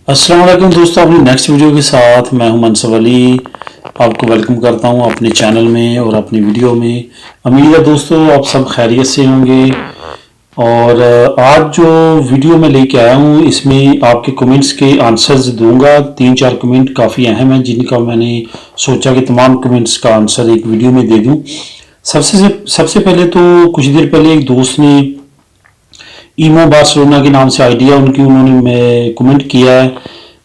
अस्सलाम वालेकुम दोस्तों, अपनी नेक्स्ट वीडियो के साथ मैं हूं मनसब अली। आपको वेलकम करता हूं अपने चैनल में और अपनी वीडियो में। उम्मीद है दोस्तों आप सब खैरियत से होंगे। और आज जो वीडियो मैं लेके आया हूं इसमें आपके कमेंट्स के आंसर्स दूंगा। 3-4 कमेंट काफ़ी अहम हैं जिनका मैंने सोचा कि तमाम कमेंट्स का आंसर एक वीडियो में दे दूं। सबसे पहले तो कुछ देर पहले एक दोस्त ने ईमो बार्सिलोना के नाम से आइडिया उन्होंने कमेंट किया है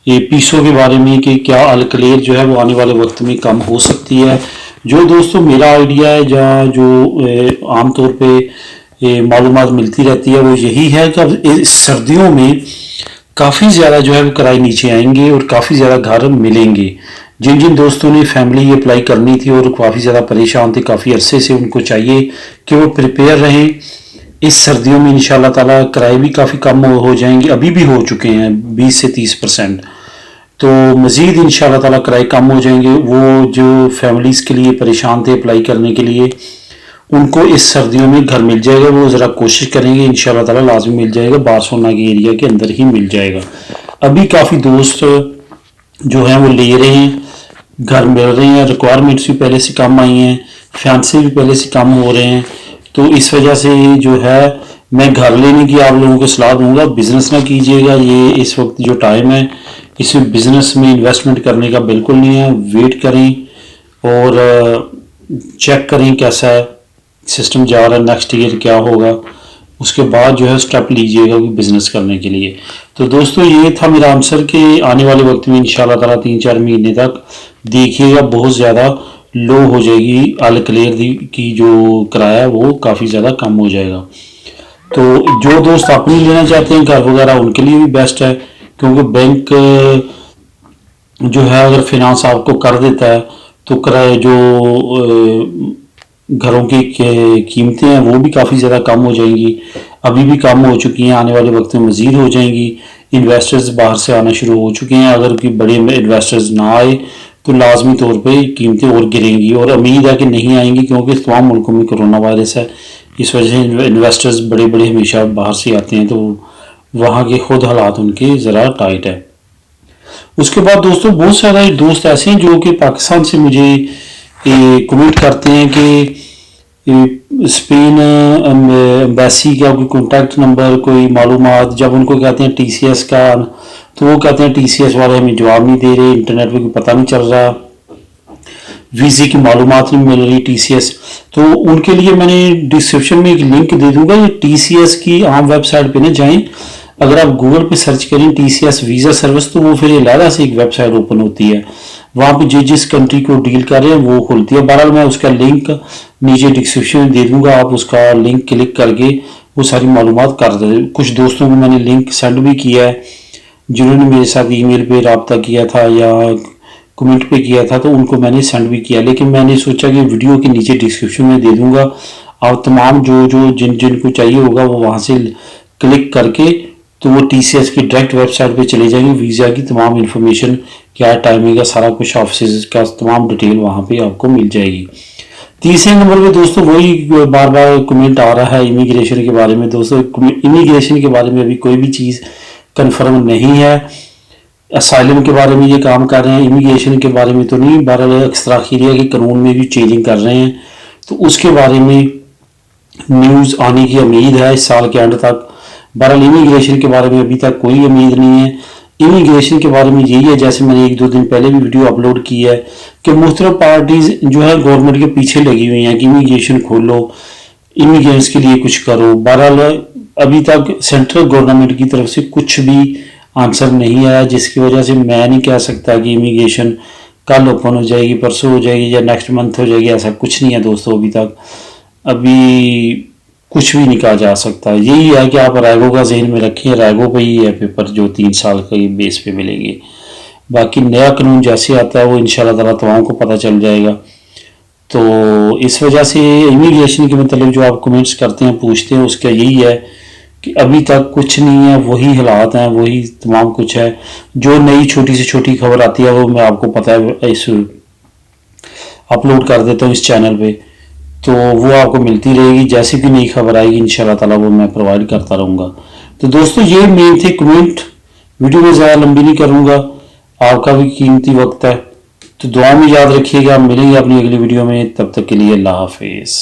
ये पीसो के बारे में कि क्या अल-क्लेर जो है वो आने वाले वक्त में कम हो सकती है। जो दोस्तों मेरा आइडिया है जहाँ जो आमतौर पे मालूमात मिलती रहती है वो यही है कि अब इस सर्दियों में काफ़ी ज़्यादा जो है वो किराए नीचे आएंगे और काफ़ी ज़्यादा घर मिलेंगे। जिन जिन दोस्तों ने फैमिली अप्लाई करनी थी और काफ़ी ज़्यादा परेशान थे काफ़ी अरसे से, उनको चाहिए कि वो प्रिपेयर रहें। इस सर्दियों में इंशाल्लाह ताला किराए भी काफ़ी कम हो जाएंगे, अभी भी हो चुके हैं 20 से 30%। तो मज़ीद इंशाल्लाह ताला किराए कम हो जाएंगे। वो जो फैमिलीज़ के लिए परेशान थे अप्लाई करने के लिए, उनको इस सर्दियों में घर मिल जाएगा। वो ज़रा कोशिश करेंगे, इंशाल्लाह ताला लाजमी मिल जाएगा। बार्सिलोना के एरिया के अंदर ही मिल जाएगा। अभी काफ़ी दोस्त जो हैं वो ले रहे हैं, घर मिल रहे हैं। रिक्वायरमेंट्स भी पहले से कम आई हैं, फैंसी भी पहले से कम हो रहे हैं। तो इस वजह से जो है मैं घर लेने की आप लोगों को सलाह दूंगा। बिजनेस ना कीजिएगा, ये इस वक्त जो टाइम है इसमें बिजनेस में इन्वेस्टमेंट करने का बिल्कुल नहीं है। वेट करें और चेक करें कैसा सिस्टम जा रहा है, नेक्स्ट ईयर क्या होगा, उसके बाद जो है स्टेप लीजिएगा बिजनेस करने के लिए। तो दोस्तों ये था मेरा आंसर कि आने वाले वक्त में इंशाल्लाह ताला 3-4 महीने तक देखिएगा बहुत ज़्यादा लो हो जाएगी अल-क्लेर की जो किराया है वो काफ़ी ज़्यादा कम हो जाएगा। तो जो दोस्त अपनी लेना चाहते हैं घर वगैरह उनके लिए भी बेस्ट है, क्योंकि बैंक जो है अगर फिनांस आपको कर देता है तो किराए जो घरों की कीमतें हैं वो भी काफ़ी ज़्यादा कम हो जाएंगी। अभी भी कम हो चुकी हैं, आने वाले वक्त में मज़ीद हो जाएंगी। इन्वेस्टर्स बाहर से आना शुरू हो चुके हैं। अगर कोई बड़े इन्वेस्टर्स ना आए तो लाजमी तौर पे कीमतें और गिरेंगी, और उम्मीद है कि नहीं आएंगी क्योंकि तमाम मुल्कों में कोरोना वायरस है। इस वजह से इन्वेस्टर्स बड़े बड़े हमेशा बाहर से आते हैं, तो वहाँ के खुद हालात उनके ज़रा टाइट है। उसके बाद दोस्तों बहुत सारे दोस्त ऐसे हैं जो कि पाकिस्तान से मुझे कमेंट करते हैं कि स्पेन एम्बेसी का कोई कॉन्टैक्ट नंबर, कोई मालूमात, जब उनको कहते हैं टीसीएस का तो वो कहते हैं टीसीएस वाले हमें जवाब नहीं दे रहे, इंटरनेट पे कोई पता नहीं चल रहा, वीज़े की मालूमात नहीं मिल रही टीसीएस। तो उनके लिए मैंने डिस्क्रिप्शन में एक लिंक दे दूंगा, ये टीसीएस की आम वेबसाइट पे ना जाएं। अगर आप गूगल पे सर्च करें टीसीएस वीज़ा सर्विस तो वो फिर अलहदा से एक वेबसाइट ओपन होती है, वहाँ पे जिस कंट्री को डील कर रहे हैं वो खुलती है। बहरहाल मैं उसका लिंक नीचे डिस्क्रिप्शन में दे दूंगा, आप उसका लिंक क्लिक करके वो सारी मालूमात कर दे। कुछ दोस्तों को मैंने लिंक सेंड भी किया है जिन्होंने मेरे साथ ईमेल पे रब्ता किया था या कमेंट पे किया था, तो उनको मैंने सेंड भी किया। लेकिन मैंने सोचा कि वीडियो के नीचे डिस्क्रिप्शन में दे दूंगा, आप तमाम जो जिन को चाहिए होगा वो वहाँ से क्लिक करके तो वो टीसीएस की डायरेक्ट वेबसाइट पे चले जाएंगे। वीज़ा की तमाम इन्फॉर्मेशन, क्या टाइमिंग है, सारा कुछ ऑफिस का तमाम डिटेल वहाँ पे आपको मिल जाएगी। तीसरे नंबर पे दोस्तों वही बार बार कमेंट आ रहा है इमिग्रेशन के बारे में। दोस्तों इमिग्रेशन के बारे में अभी कोई भी चीज़ कंफर्म नहीं है। असाइलम के बारे में ये काम कर रहे हैं, इमिग्रेशन के बारे में तो नहीं। बहरहाल एक्स्ट्राखीरिया के कानून में भी चेंजिंग कर रहे हैं, तो उसके बारे में न्यूज़ आने की उम्मीद है इस साल के एंड तक। बहरहाल इमिग्रेशन के बारे में अभी तक कोई उम्मीद नहीं है। इमिग्रेशन के बारे में यही है, जैसे मैंने 1-2 दिन पहले भी वीडियो अपलोड की है कि मुख्तलिफ पार्टीज जो है गवर्नमेंट के पीछे लगी हुई हैं कि इमिग्रेशन खोलो, इमिग्रेंट्स के लिए कुछ करो। बहरहाल अभी तक सेंट्रल गवर्नमेंट की तरफ से कुछ भी आंसर नहीं आया, जिसकी वजह से मैं नहीं कह सकता कि इमिग्रेशन कल ओपन हो जाएगी, परसों हो जाएगी या नेक्स्ट मंथ हो जाएगी। ऐसा कुछ नहीं है दोस्तों, अभी कुछ भी नहीं कहा जा सकता। यही है कि आप रैगो का जहन में रखें, रैगो पे ही है पेपर जो 3 साल का बेस पे मिलेंगे। बाकी नया कानून जैसे आता है वो इंशाल्लाह ताला तमाम को पता चल जाएगा। तो इस वजह से इमिग्रेशन के मतलब जो आप कमेंट्स करते हैं, पूछते हैं, उसका यही है कि अभी तक कुछ नहीं है, वही हालात हैं, वही तमाम कुछ है। जो नई छोटी से छोटी खबर आती है वो मैं आपको पता है इस अपलोड कर देता हूँ इस चैनल पे, तो वो आपको मिलती रहेगी। जैसी भी नई खबर आएगी इंशाल्लाह ताला वो मैं प्रोवाइड करता रहूँगा। तो दोस्तों ये मेन थे कमेंट वीडियो में ज़्यादा लंबी नहीं करूँगा, आपका भी कीमती वक्त है, तो दुआ में याद रखिएगा। मिलेंगे अपनी अगली वीडियो में, तब तक के लिए अल्लाह हाफिज़।